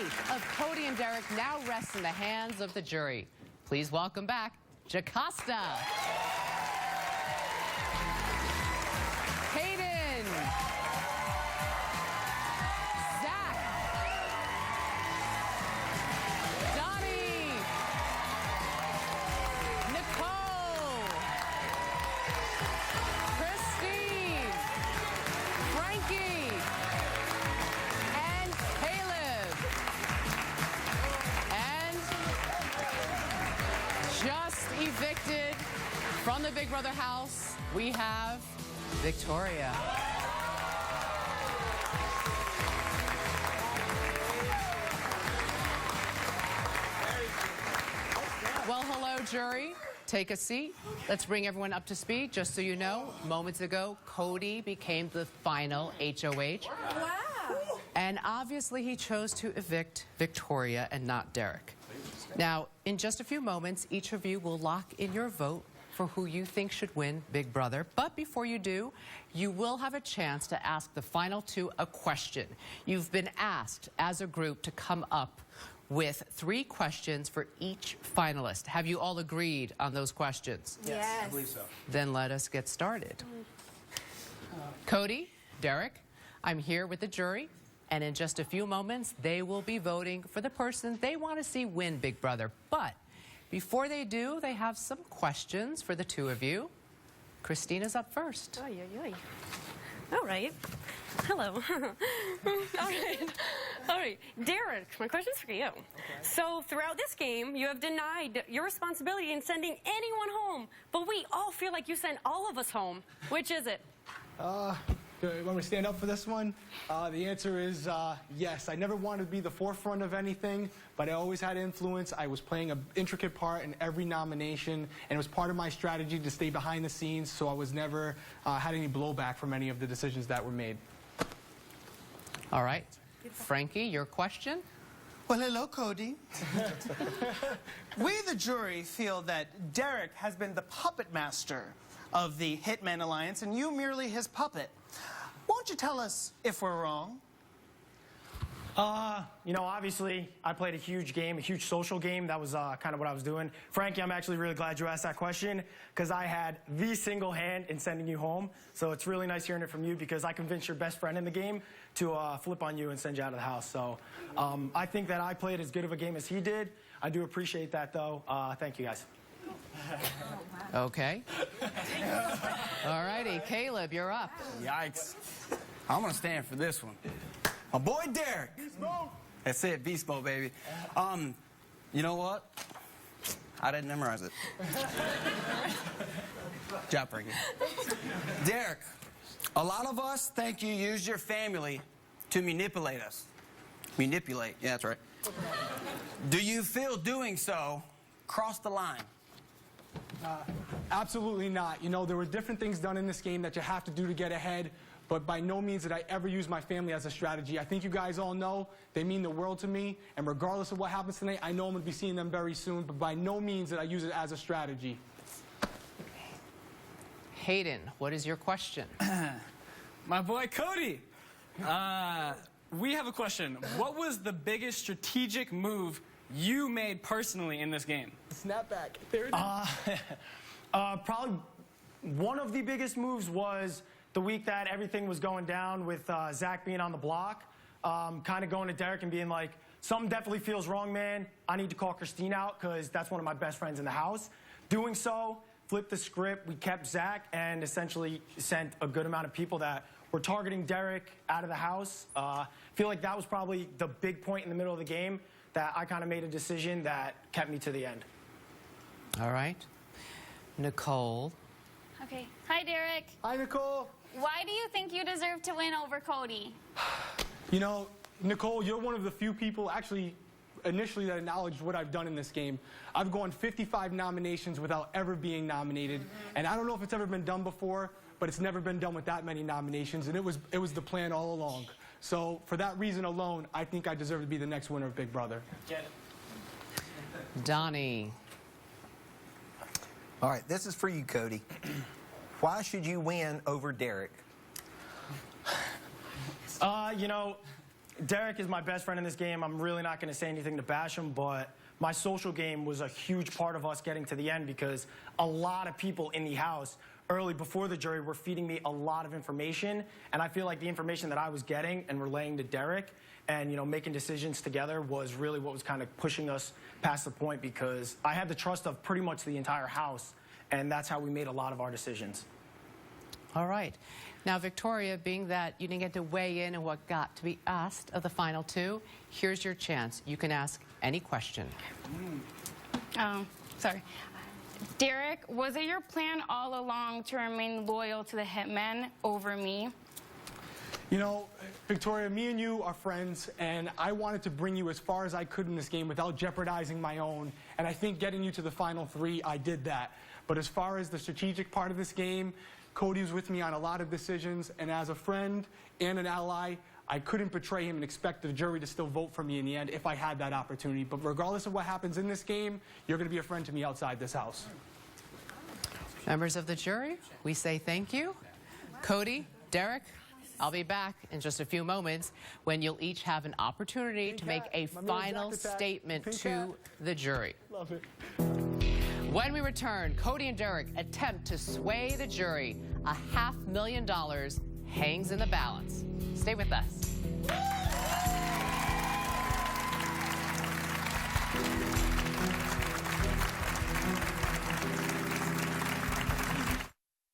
of Cody and Derek now rests in the hands of the jury. Please welcome back Jocasta, Hayden, Zach, Donnie, Nicole, Christine, Frankie, and Caleb. And just evicted from the Big Brother house, we have Victoria. Well, hello, jury. Take a seat. Let's bring everyone up to speed. Just so you know, moments ago, Cody became the final HOH. Wow. And obviously, he chose to evict Victoria and not Derek. Now, in just a few moments, each of you will lock in your vote for who you think should win Big Brother. But before you do, you will have a chance to ask the final two a question. You've been asked as a group to come up with 3 questions for each finalist. Have you all agreed on those questions? Yes. I believe so. Then let us get started. Cody, Derek, I'm here with the jury, and in just a few moments, they will be voting for the person they want to see win Big Brother. But before they do, they have some questions for the two of you. Christina's up first. Oy, oy, oy. All right. Hello. All right. Derek, my question's for you. Okay. So throughout this game, you have denied your responsibility in sending anyone home, but we all feel like you sent all of us home. Which is it? Do you want me to stand up for this one? The answer is yes. I never wanted to be the forefront of anything, but I always had influence. I was playing an intricate part in every nomination, and it was part of my strategy to stay behind the scenes, so I was never had any blowback from any of the decisions that were made. All right. Frankie, your question? Well, hello, Cody. We, the jury, feel that Derek has been the puppet master of the Hitmen Alliance, and you merely his puppet. Won't you tell us if we're wrong? You know, obviously, I played a huge game, a huge social game. That was kind of what I was doing. Frankie, I'm actually really glad you asked that question because I had the single hand in sending you home. So it's really nice hearing it from you because I convinced your best friend in the game to flip on you and send you out of the house. So I think that I played as good of a game as he did. I do appreciate that, though. Thank you, guys. Okay. All righty. Caleb, you're up. Yikes. I'm going to stand for this one. My boy Derek. Beast mode. That's it, beast mode, baby. You know what? I didn't memorize it. Job breaking. Derek, a lot of us think you used your family to manipulate us. Manipulate, yeah, that's right. Do you feel doing so crossed the line? Absolutely not. You know, there were different things done in this game that you have to do to get ahead, but by no means did I ever use my family as a strategy. I think you guys all know they mean the world to me, and regardless of what happens tonight, I know I'm going to be seeing them very soon, but by no means did I use it as a strategy. Hayden, what is your question? My boy Cody, we have a question. What was the biggest strategic move you made personally in this game? Snapback. There it is. Probably one of the biggest moves was the week that everything was going down with Zach being on the block, kind of going to Derek and being like, something definitely feels wrong, man. I need to call Christine out because that's one of my best friends in the house. Doing so, flipped the script. We kept Zach and essentially sent a good amount of people that were targeting Derek out of the house. I feel like that was probably the big point in the middle of the game that I kind of made a decision that kept me to the end. All right. Nicole. Okay. Hi, Derek. Hi, Nicole. Why do you think you deserve to win over Cody? You know, Nicole, you're one of the few people, actually, initially that acknowledged what I've done in this game. I've gone 55 nominations without ever being nominated, and I don't know if it's ever been done before, but it's never been done with that many nominations, and it was the plan all along. So for that reason alone, I think I deserve to be the next winner of Big Brother. Get it. Donnie. All right, this is for you, Cody. Why should you win over Derek? You know, Derek is my best friend in this game. I'm really not going to say anything to bash him, but my social game was a huge part of us getting to the end because a lot of people in the house early before the jury were feeding me a lot of information, and I feel like the information that I was getting and relaying to Derek and, you know, making decisions together was really what was kind of pushing us past the point because I had the trust of pretty much the entire house, and that's how we made a lot of our decisions. All right. Now, Victoria, being that you didn't get to weigh in on what got to be asked of the final two, here's your chance. You can ask any question. Sorry. Derek, was it your plan all along to remain loyal to the Hitmen over me? You know, Victoria, me and you are friends, and I wanted to bring you as far as I could in this game without jeopardizing my own. And I think getting you to the final three, I did that. But as far as the strategic part of this game, Cody was with me on a lot of decisions, and as a friend and an ally, I couldn't betray him and expect the jury to still vote for me in the end if I had that opportunity. But regardless of what happens in this game, you're going to be a friend to me outside this house. Members of the jury, we say thank you. Cody, Derek, I'll be back in just a few moments when you'll each have an opportunity to make a final statement to the jury. Love it. When we return, Cody and Derek attempt to sway the jury. $500,000 hangs in the balance. Stay with us.